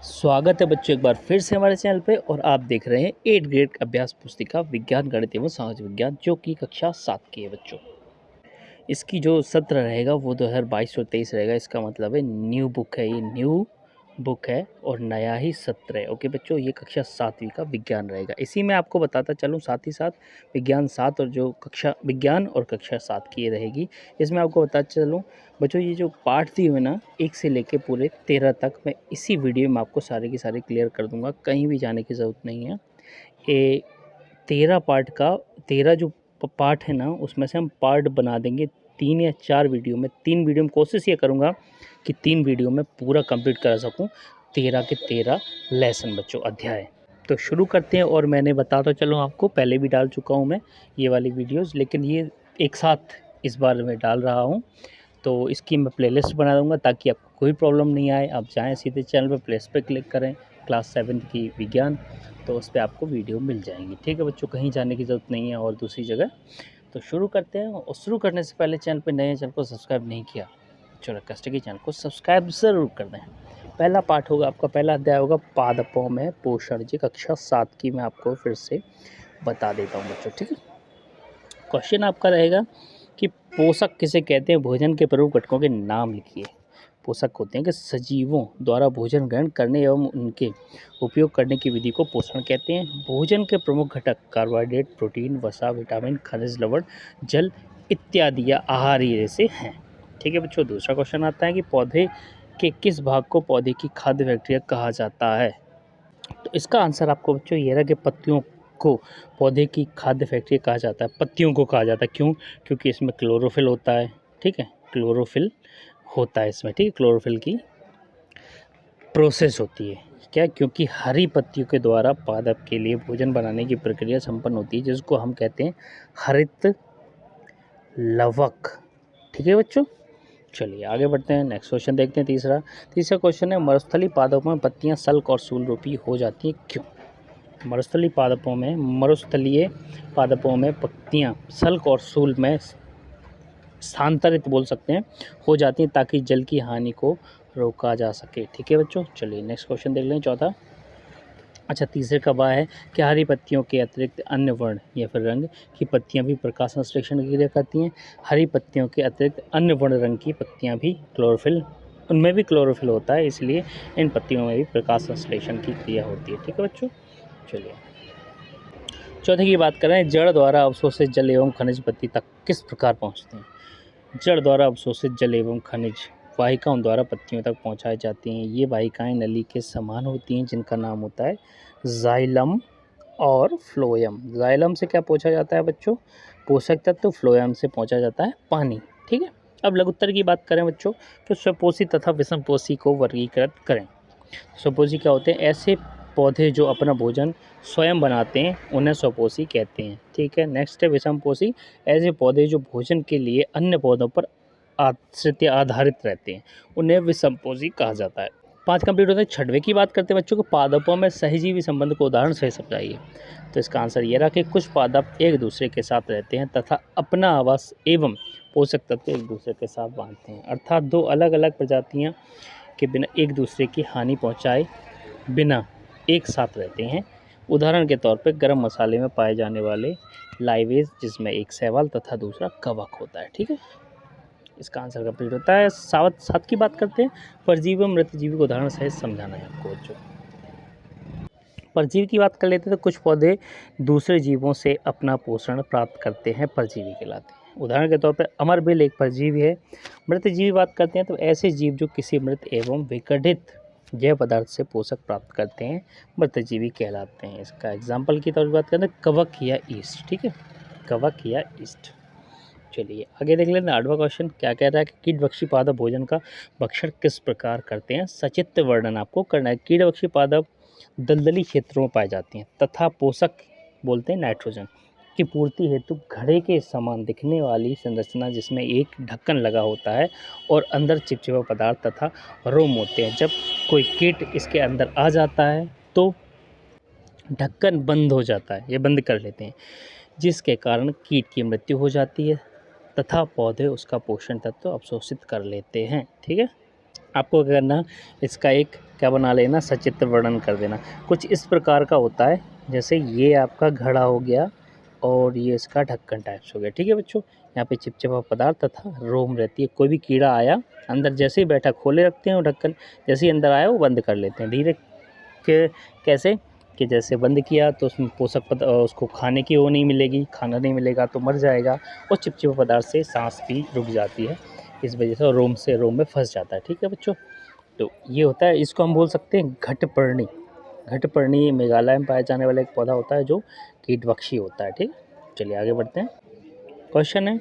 स्वागत है बच्चों एक बार फिर से हमारे चैनल पे और आप देख रहे हैं 8th ग्रेड अभ्यास पुस्तिका विज्ञान गणित एवं सामाजिक विज्ञान जो कि कक्षा 7 की है बच्चों। इसकी जो सत्र रहेगा वो 2022 और 23 रहेगा। इसका मतलब है न्यू बुक है, ये न्यू बुक है और नया ही सत्र है। ओके बच्चों, ये कक्षा 7वीं का विज्ञान रहेगा। इसी में आपको बताता चलूँ साथ ही साथ विज्ञान 7 और जो कक्षा विज्ञान और कक्षा 7 की ये रहेगी। इसमें आपको बताता चलूँ बच्चों, ये जो पार्ट दिए हुए ना 1 से लेके पूरे 13 तक मैं इसी वीडियो में आपको सारे के सारे क्लियर कर दूंगा। कहीं भी जाने की ज़रूरत नहीं है। ये 13 पार्ट का 13 जो पार्ट है ना, उसमें से हम पार्ट बना देंगे 3 या 4 वीडियो में। 3 वीडियो में कोशिश ये करूँगा कि 3 वीडियो में पूरा कंप्लीट करा सकूँ 13 के 13 लेसन बच्चों, अध्याय। तो शुरू करते हैं। और मैंने बताता चलूँ आपको, पहले भी डाल चुका हूँ मैं ये वाली वीडियोज़, लेकिन ये एक साथ इस बार मैं डाल रहा हूँ। तो इसकी मैं प्लेलिस्ट बना दूँगा ताकि आपको कोई प्रॉब्लम नहीं आए। आप जाएँ सीधे चैनल पर, प्लेलिस्ट पे क्लिक करें, क्लास 7 की विज्ञान, तो उस पर आपको वीडियो मिल जाएंगी। ठीक है बच्चों, कहीं जाने की ज़रूरत नहीं है और दूसरी जगह। तो शुरू करते हैं। और शुरू करने से पहले चैनल पे नए चैनल को सब्सक्राइब नहीं किया, चलो कष्ट के चैनल को सब्सक्राइब ज़रूर कर दें। पहला पार्ट होगा आपका, पहला अध्याय होगा पादपों में पोषण जी, कक्षा 7 की मैं आपको फिर से बता देता हूँ बच्चों। ठीक है, क्वेश्चन आपका रहेगा कि पोषक किसे कहते हैं, भोजन के प्रमुख घटकों के नाम लिखिए। पोषक होते हैं कि सजीवों द्वारा भोजन ग्रहण करने एवं उनके उपयोग करने की विधि को पोषण कहते हैं। भोजन के प्रमुख घटक कार्बोहाइड्रेट, प्रोटीन, वसा, विटामिन, खनिज, लवण, जल इत्यादि या आहारी जैसे हैं। ठीक है बच्चों, दूसरा क्वेश्चन आता है कि पौधे के किस भाग को पौधे की खाद्य प्रक्रिया कहा जाता है। तो इसका आंसर आपको बच्चों ये रहा कि पत्तियों को पौधे की खाद्य फैक्ट्री कहा जाता है। पत्तियों को कहा जाता है, क्यों? क्योंकि इसमें क्लोरोफिल होता है। ठीक है, क्लोरोफिल होता है इसमें। ठीक है, क्लोरोफिल की प्रोसेस होती है। क्या? क्योंकि हरी पत्तियों के द्वारा पादप के लिए भोजन बनाने की प्रक्रिया संपन्न होती है, जिसको हम कहते हैं हरित लवक। ठीक है बच्चों, चलिए आगे बढ़ते हैं। नेक्स्ट क्वेश्चन देखते हैं। तीसरा क्वेश्चन है, मरुस्थलीय पादपों में पत्तियां सल्क और सूल रूपी हो जाती हैं, क्यों? मरुस्थलीय पादपों में पत्तियां सल्क और सूल में स्थानांतरित बोल सकते हैं हो जाती हैं, ताकि जल की हानि को रोका जा सके। ठीक है बच्चों, चलिए नेक्स्ट क्वेश्चन देख लें। चौथा, अच्छा तीसरे का वाह है कि हरी पत्तियों के अतिरिक्त अन्य वर्ण या फिर रंग की पत्तियां भी प्रकाश संश्लेषण की क्रिया करती हैं। हरी पत्तियों के अतिरिक्त अन्य वर्ण रंग की पत्तियां भी क्लोरोफिल, उनमें भी क्लोरोफिल होता है, इसलिए इन पत्तियों में भी प्रकाश संश्लेषण की क्रिया होती है। ठीक है बच्चों, चलिए चौथे की बात करें, जड़ द्वारा अवशोषित जल एवं खनिज पत्ती तक किस प्रकार पहुँचते हैं। जड़ द्वारा अवशोषित जल एवं खनिज वाहिकाओं द्वारा पत्तियों तक पहुंचाई जाती हैं। ये वाहिकाएं नली के समान होती हैं, जिनका नाम होता है जाइलम और फ्लोएम। जाइलम से क्या पहुंचा जाता है बच्चों? पोषक तत्व। फ्लोएम से पहुंचा जाता है पानी। ठीक है, अब लघुत्तर की बात करें बच्चों, तो स्वपोषी तथा विषमपोषी को वर्गीकृत करें। स्वपोषी क्या होते हैं? ऐसे पौधे जो अपना भोजन स्वयं बनाते हैं, उन्हें स्वपोषी कहते हैं। ठीक है, नेक्स्ट है विषमपोषी। ऐसे पौधे जो भोजन के लिए अन्य पौधों पर आश्रित या आधारित रहते हैं, उन्हें विषमपोषी कहा जाता है। 5 कंप्लीट होते हैं। छठवें की बात करते हैं बच्चों को, पादपों में सहजीवी संबंध को उदाहरण से समझाइए। तो इसका आंसर ये रहा कि कुछ पादप एक दूसरे के साथ रहते हैं तथा अपना आवास एवं पोषक तत्व एक दूसरे के साथ बांधते हैं, अर्थात दो अलग अलग प्रजातियां के बिना एक दूसरे की हानि पहुंचाए बिना एक साथ रहते हैं। उदाहरण के तौर पर गरम मसाले में पाए जाने वाले लाइवेज, जिसमें एक शैवाल तथा दूसरा कवक होता है। ठीक है, इसका आंसर कंप्लीट होता है। 7 की बात करते हैं, परजीवी व मृतजीवी को उदाहरण सहित समझाना है आपको बच्चों। परजीवी की बात कर लेते हैं, तो कुछ पौधे दूसरे जीवों से अपना पोषण प्राप्त करते हैं, परजीवी कहलाते हैं। उदाहरण के तौर पर अमरबेल एक परजीवी है। मृतजीवी बात करते हैं तो ऐसे जीव जो किसी मृत एवं विघटित जैव पदार्थ से पोषक प्राप्त करते हैं, मृतजीवी कहलाते हैं। इसका एग्जाम्पल की तौर पर बात करते हैं, कवक या ईस्ट। ठीक है, कवक या ईस्ट। चलिए आगे देख लेते हैं। 8वां क्वेश्चन क्या कह रहा है कि कीटभक्षी पादप भोजन का भक्षण किस प्रकार करते हैं, सचित्र वर्णन आपको करना है। कीटभक्षी पादप दलदली क्षेत्रों में पाए जाती हैं तथा पोषक बोलते हैं नाइट्रोजन की पूर्ति हेतु घड़े के समान दिखने वाली संरचना, जिसमें एक ढक्कन लगा होता है और अंदर चिपचिपा पदार्थ तथा रोम होते हैं। जब कोई कीट इसके अंदर आ जाता है तो ढक्कन बंद हो जाता है, ये बंद कर लेते हैं, जिसके कारण कीट की मृत्यु हो जाती है तथा पौधे उसका पोषण तत्व अवशोषित कर लेते हैं। ठीक है, आपको क्या करना, इसका एक क्या बना लेना, सचित्र वर्णन कर देना। कुछ इस प्रकार का होता है, जैसे ये आपका घड़ा हो गया और ये इसका ढक्कन टाइप्स हो गया। ठीक है बच्चों, यहाँ पे चिपचिपा पदार्थ तथा रोम रहती है। कोई भी कीड़ा आया अंदर, जैसे ही बैठा खोले रखते हैं वो ढक्कन, जैसे ही अंदर आया वो बंद कर लेते हैं धीरे के। कैसे कि जैसे बंद किया तो उसमें उसको खाने की वो नहीं मिलेगी, खाना नहीं मिलेगा तो मर जाएगा, और चिपचिपा पदार्थ से सांस भी रुक जाती है, इस वजह से रोम में फंस जाता है। ठीक है बच्चों, तो ये होता है, इसको हम बोल सकते हैं घटपर्णी। घटपर्णी मेघालय में पाया जाने वाला एक पौधा होता है जो कीटभक्षी होता है। ठीक, चलिए आगे बढ़ते हैं। क्वेश्चन है,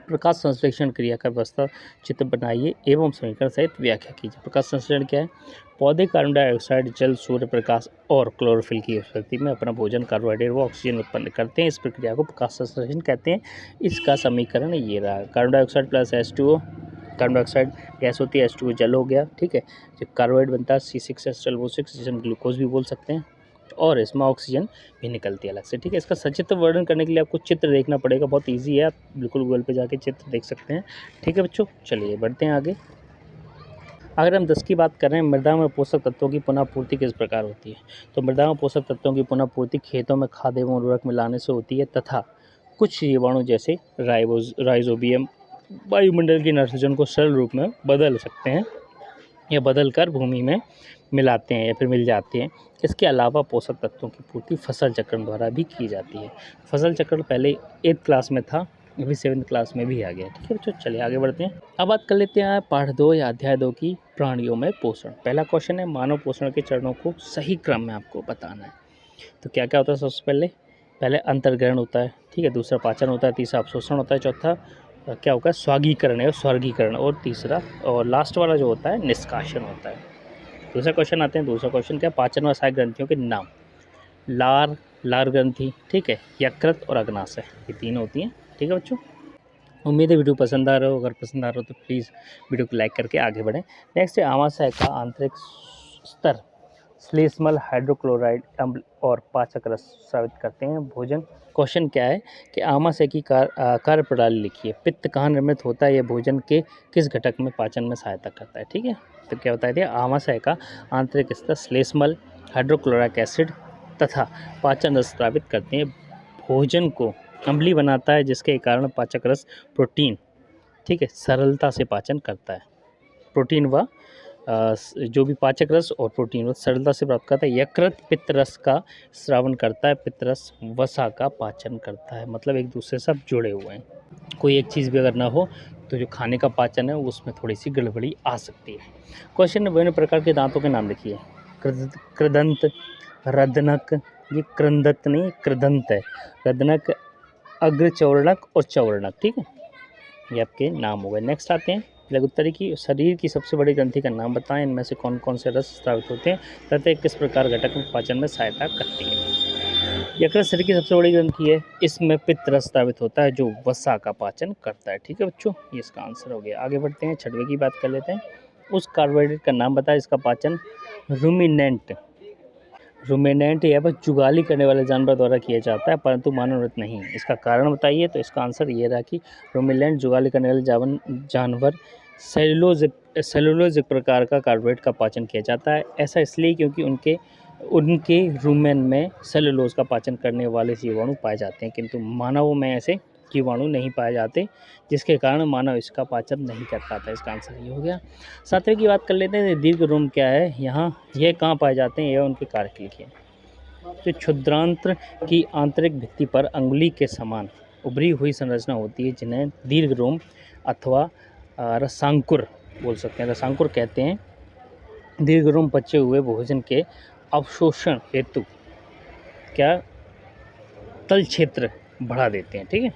प्रकाश संश्लेषण क्रिया का व्यवस्था चित्र बनाइए एवं समीकरण सहित व्याख्या कीजिए। प्रकाश संश्लेषण क्या है? पौधे कार्बन डाइऑक्साइड, जल, सूर्य प्रकाश और क्लोरोफिल की उपस्थिति में अपना भोजन, कार्बोहाइड्रेट व ऑक्सीजन उत्पन्न करते हैं। इस प्रक्रिया को प्रकाश संश्लेषण कहते हैं। इसका समीकरण ये रहा, carbon dioxide plus H2O, carbon dioxide gas होती है, H2O जल हो गया। ठीक है, जो कार्बोहाइड्रेट बनता है C6H12O6, जिसे हम ग्लूकोज भी बोल सकते हैं, और इसमें ऑक्सीजन भी निकलती है अलग से। ठीक है, इसका सचित्र वर्णन करने के लिए आपको चित्र देखना पड़ेगा, बहुत इजी है, आप बिल्कुल गूगल पे जाके चित्र देख सकते हैं। ठीक है बच्चों, चलिए बढ़ते हैं आगे। अगर हम 10 की बात कर रहे हैं, मृदा में पोषक तत्वों की पुनः पूर्ति किस प्रकार होती है? तो मृदा में पोषक तत्वों की पुनः पूर्ति खेतों में खाद एवं उर्वरक मिलाने से होती है, तथा कुछ जीवाणु जैसे राइजोबियम वायुमंडल की नाइट्रोजन को सरल रूप में बदल सकते हैं या बदल कर भूमि में मिलाते हैं या फिर मिल जाते हैं। इसके अलावा पोषक तत्वों की पूर्ति फसल चक्रण द्वारा भी की जाती है। फसल चक्रण पहले 8th क्लास में था, अभी 7th क्लास में भी आ गया। ठीक है बच्चों, चलिए आगे बढ़ते हैं। अब बात कर लेते हैं पाठ 2 या अध्याय 2 की, प्राणियों में पोषण। पहला क्वेश्चन है, मानव पोषण के चरणों को सही क्रम में आपको बताना है। तो क्या क्या होता है? सबसे पहले अंतर्ग्रहण होता है, ठीक है, दूसरा पाचन होता है, तीसरा अवशोषण होता है, चौथा क्या होगा, स्वागीकरण है, स्वर्गीकरण, और तीसरा और लास्ट वाला जो होता है निष्कासन होता है। दूसरा क्वेश्चन आते हैं, दूसरा क्वेश्चन क्या, पाचन व सहायक ग्रंथियों के नाम। लार ग्रंथि, ठीक है, यकृत और अग्नाशय, ये तीन होती हैं। ठीक है बच्चों, उम्मीद है वीडियो पसंद आ रहा हो, अगर पसंद आ रहा हो तो प्लीज़ वीडियो को लाइक करके आगे बढ़ें। नेक्स्ट है, आमाशय का आंतरिक स्तर श्लेष्मल, हाइड्रोक्लोराइड अम्ल और पाचक रस स्रावित करते हैं। भोजन, क्वेश्चन क्या है कि आमाशय की कार्य प्रणाली लिखिए। पित्त कहाँ निर्मित होता है? यह भोजन के किस घटक में पाचन में सहायता करता है? ठीक है, तो क्या बताया दिया, आमाशय का आंतरिक स्तर श्लेष्मल, हाइड्रोक्लोरिक एसिड तथा पाचन रस स्रावित करते हैं। भोजन को अम्लीय बनाता है, जिसके कारण पाचक रस प्रोटीन, ठीक है, सरलता से पाचन करता है। प्रोटीन व जो भी पाचक रस और प्रोटीन सरलता से प्राप्त करता है। यकृत पित्त रस का स्रावन करता है, पित्त रस वसा का पाचन करता है। मतलब एक दूसरे से सब जुड़े हुए हैं, कोई एक चीज़ भी अगर ना हो तो जो खाने का पाचन है उसमें थोड़ी सी गड़बड़ी आ सकती है। क्वेश्चन में विभिन्न प्रकार के दांतों के नाम लिखिए। कृदंत, रदनक, ये क्रंदत नहीं कृदंत है, रदनक, अग्रचौर्णक और चौर्णक। ठीक है, ये आपके नाम हो गए। नेक्स्ट आते हैं लघुत्तरी की, शरीर की सबसे बड़ी ग्रंथि का नाम बताएं, इनमें से कौन कौन से रस स्रावित होते हैं तथा किस प्रकार घटक में पाचन में सहायता करती है। यकृत शरीर की सबसे बड़ी ग्रंथि है, इसमें पित्त रस स्रावित होता है जो वसा का पाचन करता है। ठीक है बच्चों, ये इसका आंसर हो गया। आगे बढ़ते हैं, छठवें की बात कर लेते हैं। उस कार्बोहाइड्रेट का नाम बताएं इसका पाचन रूमिनेंट या बस जुगाली करने वाले जानवर द्वारा किया जाता है, परंतु मानवरत नहीं। इसका कारण बताइए, तो इसका आंसर ये रहा कि रूमिनेंट जुगाली करने वाले जानवर सेलुलोज एक प्रकार का कार्बोहाइड्रेट का पाचन किया जाता है। ऐसा इसलिए क्योंकि उनके रूमेन में सेलुलोज का पाचन करने वाले जीवाणु पाए जाते हैं, किंतु मानवों में ऐसे जीवाणु नहीं पाए जाते, जिसके कारण मानव इसका पाचन नहीं कर पाता। इसका आंसर ये हो गया। सातवें की बात कर लेते हैं, दीर्घ रोम क्या है, यहाँ ये कहाँ पाए जाते हैं, यह उनके कारक लिखिए। तो क्षुद्रांत्र की आंतरिक भित्ति पर अंगुली के समान उभरी हुई संरचना होती है, जिन्हें दीर्घ रोम अथवा रसांकुर बोल सकते हैं, रसांकुर कहते हैं। दीर्घ रोम बचे हुए भोजन के अवशोषण हेतु क्या तल क्षेत्र बढ़ा देते हैं। ठीक है,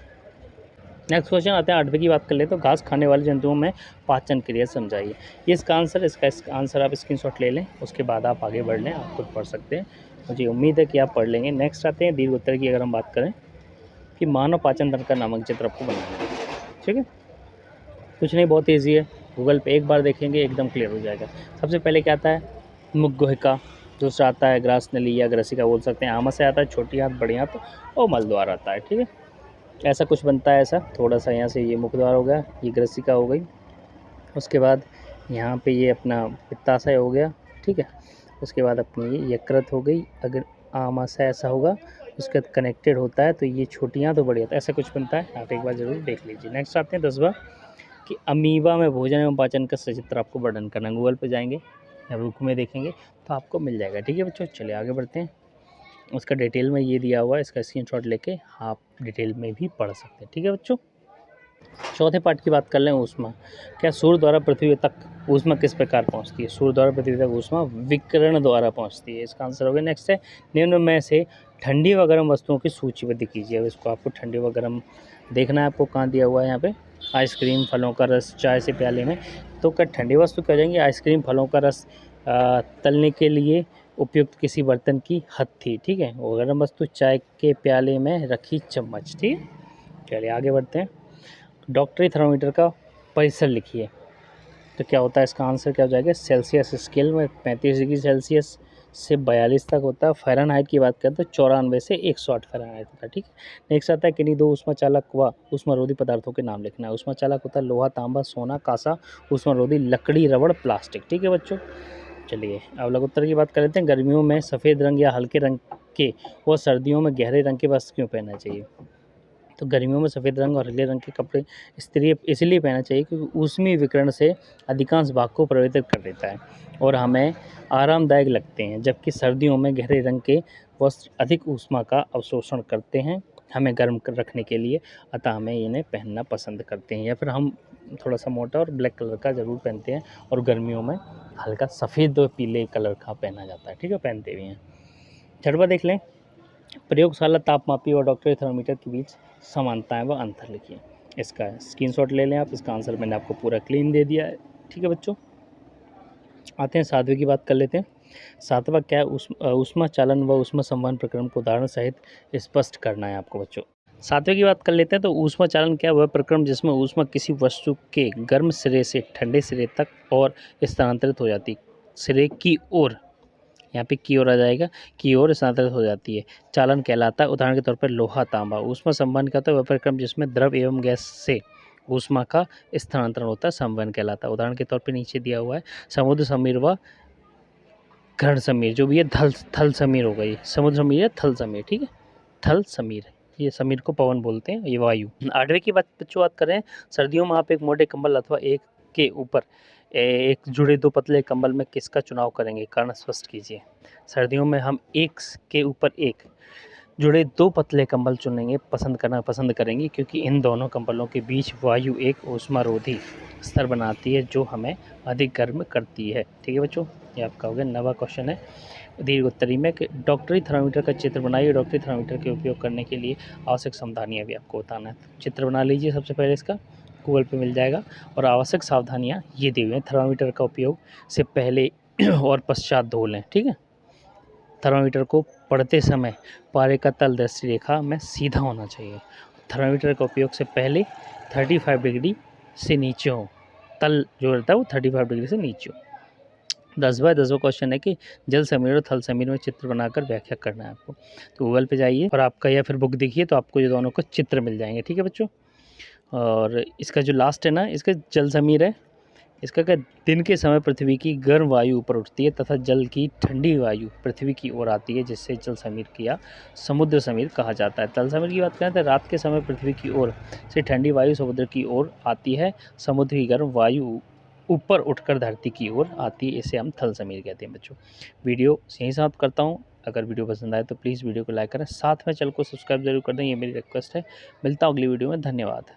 नेक्स्ट क्वेश्चन आते हैं, 8वें की बात कर ले, तो घास खाने वाले जंतुओं में पाचन क्रिया समझाइए। ये इसका आंसर आप स्क्रीनशॉट ले लें, उसके बाद आप आगे बढ़ लें, आप खुद पढ़ सकते हैं, मुझे उम्मीद है कि आप पढ़ लेंगे। नेक्स्ट आते हैं दीर्घ उत्तर की, अगर हम बात करें कि मानव पाचन तंत्र का नामक चित्र आपको बनाना है। ठीक है, कुछ नहीं, बहुत ईजी है, गूगल पे एक बार देखेंगे एकदम क्लियर हो जाएगा। सबसे पहले क्या आता है, मुखगुहिका, दूसरा आता है ग्रास नली या ग्रसिका बोल सकते हैं, आमाशय आता है, छोटी हाथ, बड़ी हाथ और मलद्वार आता है। ठीक है, ऐसा कुछ बनता है, ऐसा थोड़ा सा यहाँ से ये मुखद्वार हो गया, ये ग्रसिका हो गई, उसके बाद यहाँ पे ये अपना पित्ताशय हो गया। ठीक ठीक है। उसके बाद अपनी ये यकृत हो गई, अगर आमाशय ऐसा होगा उसके बाद कनेक्टेड होता है तो ये छोटियाँ तो बड़ी होता है, ऐसा कुछ बनता है, आप एक बार ज़रूर देख लीजिए। नेक्स्ट आते हैं 10वां कि अमीबा में भोजन एवं पाचन का सचित्र आपको वर्णन करना है। गूगल पे जाएंगे या बुक में देखेंगे तो आपको मिल जाएगा, ठीक है बच्चों। चलिए आगे बढ़ते हैं। उसका डिटेल में ये दिया हुआ है, इसका स्क्रीनशॉट लेके आप डिटेल में भी पढ़ सकते हैं, ठीक है बच्चों। चौथे पार्ट की बात कर लें, ऊष्मा। क्या सूर्य द्वारा पृथ्वी तक ऊष्मा किस प्रकार पहुंचती है? सूर्य द्वारा पृथ्वी तक ऊष्मा विकिरण द्वारा पहुंचती है, इसका आंसर हो गया। नेक्स्ट है, निम्न में से ठंडी व गर्म वस्तुओं की सूचीबद्ध कीजिए। अब इसको आपको ठंडी व गर्म देखना है, आपको कहाँ दिया हुआ है यहाँ पे, आइसक्रीम, फलों का रस, चाय से प्याले में। तो क्या ठंडी वस्तु क्या जाएंगे? आइसक्रीम, फलों का रस, तलने के लिए उपयुक्त किसी बर्तन की हथी, ठीक है। और गर्म वस्तु चाय के प्याले में रखी चम्मच, ठीक है। चलिए आगे बढ़ते हैं। डॉक्टरी थर्मामीटर का परिसर लिखिए। तो क्या होता है, इसका आंसर क्या हो जाएगा? सेल्सियस स्केल में 35 डिग्री सेल्सियस से 42 तक होता है। फ़ारेनहाइट की बात करें तो 94 से 108 फ़ारेनहाइट होता है, ठीक है। नेक्स्ट आता है, किन्हीं दो ऊष्मा चालक व ऊष्मारोधी पदार्थों के नाम लिखना है। ऊष्मा चालक होता है लोहा, तांबा, सोना, कांसा। ऊष्मारोधी लकड़ी, रबड़, प्लास्टिक, ठीक है बच्चों। चलिए अब लघु उत्तर की बात कर लेते हैं। गर्मियों में सफ़ेद रंग या हल्के रंग के व सर्दियों में गहरे रंग के वस्त्र क्यों पहनना चाहिए? तो गर्मियों में सफ़ेद रंग और हरे रंग के कपड़े स्त्री इसलिए पहनना चाहिए क्योंकि ऊष्मीय विकिरण से अधिकांश भाग को प्रभावित कर देता है और हमें आरामदायक लगते हैं, जबकि सर्दियों में गहरे रंग के वस्त्र अधिक ऊष्मा का अवशोषण करते हैं हमें गर्म रखने के लिए, अतः हमें इन्हें पहनना पसंद करते हैं। या फिर हम थोड़ा सा मोटा और ब्लैक कलर का ज़रूर पहनते हैं, और गर्मियों में हल्का सफ़ेद और पीले कलर का पहना जाता है, ठीक है, पहनते भी हैं। छठवां देख लें, प्रयोगशाला तापमापी और डॉक्टरी थर्मामीटर के बीच समानताएं व अंतर लिखिए। इसका स्क्रीनशॉट ले लें आप, इसका आंसर मैंने आपको पूरा क्लीन दे दिया है, ठीक है बच्चों। आते हैं 7वें की बात कर लेते हैं। 7वां क्या है? ऊष्मा चालन व ऊष्मा संवहन प्रक्रम को उदाहरण सहित स्पष्ट करना है आपको बच्चों। 7वें की बात कर लेते हैं। तो ऊष्मा चालन क्या, वह प्रक्रम जिसमें ऊष्मा किसी वस्तु के गर्म सिरे से ठंडे सिरे तक और स्थानांतरित हो जाती, सिरे की ओर, यहाँ पे की ओर आ जाएगा, की ओर स्थानांतरित हो जाती है, चालन कहलाता है। उदाहरण के तौर पर लोहा, तांबा। ऊष्मा संवहन कहता है वह प्रक्रम जिसमें द्रव एवं गैस से ऊष्मा का स्थानांतरण होता है, संवहन कहलाता है। उदाहरण के तौर पर नीचे दिया हुआ है, समुद्र समीर व घृण समीर, जो भी है थल समीर होगा, ये समुद्र समीर या थल समीर, ठीक है, थल समीर। ये समीर को पवन बोलते हैं, ये वायु। 8वें की बच्चों बात करें, सर्दियों में आप एक मोटे कंबल अथवा एक के ऊपर एक जुड़े दो पतले कंबल में किसका चुनाव करेंगे? कारण स्पष्ट कीजिए। सर्दियों में हम एक के ऊपर एक जुड़े दो पतले कंबल चुनेंगे, पसंद करेंगे, क्योंकि इन दोनों कंबलों के बीच वायु एक ऊष्मारोधी स्तर बनाती है जो हमें अधिक गर्म करती है, ठीक है बच्चों। ये आपका हो गया 9वां क्वेश्चन है दीर्घ उत्तरी में कि डॉक्टरी थर्मामीटर का चित्र बनाइए। डॉक्टरी थर्मामीटर के उपयोग करने के लिए आवश्यक सावधानियाँ भी आपको बताना है। चित्र बना लीजिए सबसे पहले, इसका गूगल पे मिल जाएगा। और आवश्यक सावधानियाँ ये दी हुई हैं, थर्मामीटर का उपयोग से पहले और पश्चात धो लें, ठीक है। थर्मामीटर को पढ़ते समय पारे का तल दृष्टि रेखा में सीधा होना चाहिए। थर्मामीटर का उपयोग से पहले 35 डिग्री से नीचे हो, तल जो रहता है वो 35 डिग्री से नीचे हो। 10वां क्वेश्चन है कि जल समीर और थल समीर में चित्र बनाकर व्याख्या करना है आपको। तो गूगल पे जाइए और आपका या फिर बुक देखिए, तो आपको ये दोनों को चित्र मिल जाएंगे, ठीक है बच्चों। और इसका जो लास्ट है ना, इसका जल समीर है, इसका क्या, दिन के समय पृथ्वी की गर्म वायु ऊपर उठती है तथा जल की ठंडी वायु पृथ्वी की ओर आती है, जिससे जल समीर या समुद्र समीर कहा जाता है। तल समीर की बात करें तो रात के समय पृथ्वी की ओर से ठंडी वायु समुद्र की ओर आती है, समुद्र की गर्म वायु ऊपर उठकर धरती की ओर आती है, इसे हम थल समीर कहते हैं बच्चों। वीडियो यहीं समाप्त करता हूँ। अगर वीडियो पसंद आए तो प्लीज़ वीडियो को लाइक करें, साथ में चैनल को सब्सक्राइब जरूर कर दें, ये मेरी रिक्वेस्ट है। मिलता हूँ अगली वीडियो में, धन्यवाद।